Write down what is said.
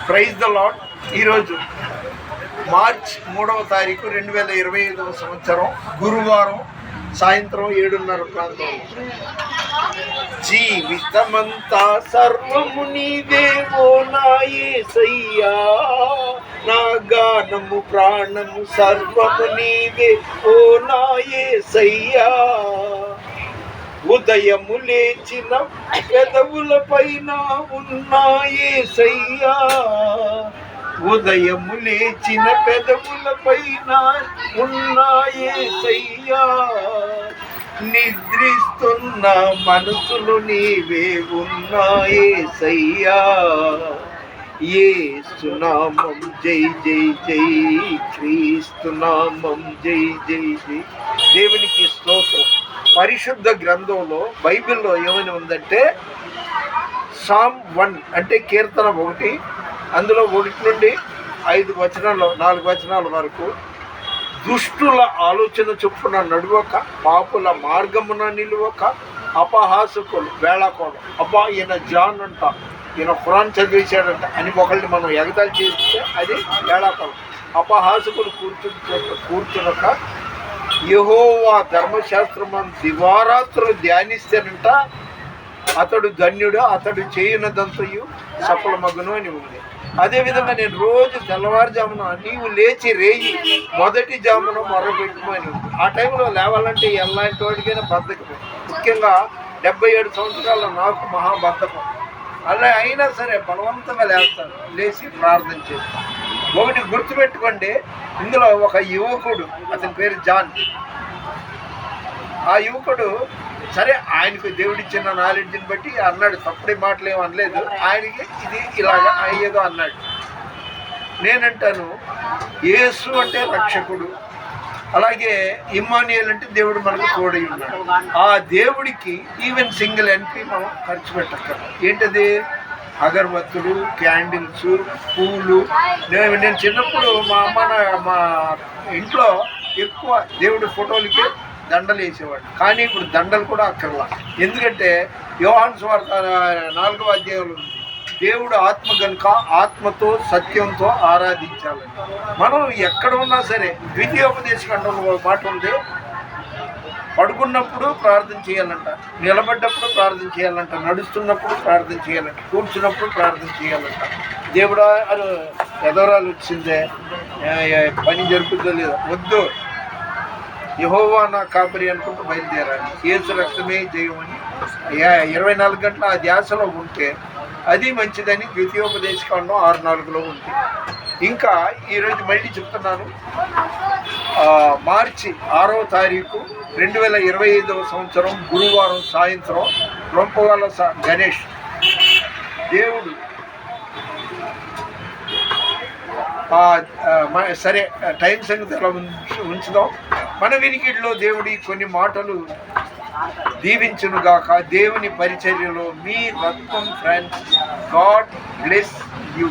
Praise the Lord. ఈరోజు March 3వ తారీఖు 2025వ సంవత్సరం గురువారం సాయంత్రం 7:30 ప్రాంతం. జీవితమంతా సర్వము నీదేవో నా యేసయ్యా, నా గానము ప్రాణము సర్వము నీవే ఓ నా యేసయ్యా. ఉదయము లేచిన పెదవుల పైన ఉన్న యేసయ్యా, ఉదయము లేచిన పెదవుల పైన ఉన్న యేసయ్యా. నిద్రిస్తున్న మనసులు నీవే ఉన్న యేసయ్యా. యేసునామం జై జై జై, క్రీస్తునామం జై జై జై. దేవునికి స్తోత్రం. పరిశుద్ధ గ్రంథంలో బైబిల్లో ఏమని ఉందంటే సామ్ 1 అంటే కీర్తన 1, అందులో 1 నుండి 5 వచనాలు 4 వచనాల వరకు, దుష్టుల ఆలోచన చొప్పున నడువక, పాపుల మార్గమున నిలువక, అపహాసకులు వేళాకోవడం, అబ్బా ఈయన జాన్ అంట, ఈయన ఖురాన్ చదివేశాడంట అని ఒకరిని మనం ఎగతాళి చేస్తే అది వేళాకోవడం. అపహాసకులు కూర్చునక యెహోవా ధర్మశాస్త్రమును దివారాత్రులు ధ్యానిస్తేనంట అతడు ధన్యుడు, అతడు చేయనదంతయు సఫలమగును అని ఉంది. అదేవిధంగా నేను రోజు తెల్లవారుజామున నీవు లేచి రేయి మొదటి జామున మొరపెట్టుమని ఉంది. ఆ టైంలో లేవాలంటే ఎలాంటి వాడికైనా బద్ధకం, ముఖ్యంగా 77 సంవత్సరాల నాకు మహాబద్ధకం. అలా అయినా సరే బలవంతంగా లేస్తాను, లేచి ప్రార్థన చేస్తాను. ఒకటి గుర్తుపెట్టుకోండి, ఇందులో ఒక యువకుడు, అతని పేరు జాన్. ఆ యువకుడు సరే ఆయనకు దేవుడిచ్చిన నాలెడ్జ్ని బట్టి అన్నాడు, తప్పుడే మాటలు ఏమీ అనలేదు, ఆయనకి ఇది ఇలాగా ఏదో అన్నాడు. నేనంటాను యేసు అంటే రక్షకుడు, అలాగే ఇమ్మానుయేల్ అంటే దేవుడు మనకు తోడై ఉన్నాడు. ఆ దేవుడికి ఈవెన్ సింగిల్ ఎన్పి మనం ఖర్చు పెట్టక్కర్లేదు. ఏంటది? అగరబత్తులు, క్యాండిల్స్, పూలు. నేను చిన్నప్పుడు మా ఇంట్లో ఎక్కువ దేవుడి ఫోటోలకి దండలు వేసేవాడు, కానీ ఇప్పుడు దండలు కూడా అక్కర్లా. ఎందుకంటే యోహాను సువార్త 4వ అధ్యాయంలో ఉంది, దేవుడు ఆత్మ కనుక ఆత్మతో సత్యంతో ఆరాధించాలని. మనం ఎక్కడ ఉన్నా సరే ద్వితీయోపదేశకాండంలో ఒక మాట ఉంది, పడుకున్నప్పుడు ప్రార్థన చేయాలంట, నిలబడ్డప్పుడు ప్రార్థన చేయాలంట, నడుస్తున్నప్పుడు ప్రార్థన చేయాలంట, కూర్చున్నప్పుడు ప్రార్థన చేయాలంట. దేవుడా అని ఎదరాలు వచ్చిందే, పని జరుగుతుందో లేదో, వద్దు, యెహోవా నా కాపరి అనుకుంటూ బయలుదేరాలి. యేసు రక్తమే జయమని 24 గంటల ఆ ధ్యాసలో ఉంటే అది మంచిదని ద్వితీయోపదేశకాండం 6:4లో ఉంది. ఇంకా ఈరోజు మళ్ళీ చెప్తున్నాను, మార్చి 6వ తారీఖు 2025వ సంవత్సరం గురువారం సాయంత్రం రొంపగల గణేష్. దేవుడు సరే టైం సంగతి అలా ఉంచుదాం. మన వినికిడిలో దేవుడి కొన్ని మాటలు దీవించునుగాక. దేవుని పరిచర్యలో మీ రత్నం ఫ్రాన్సిస్. God bless you.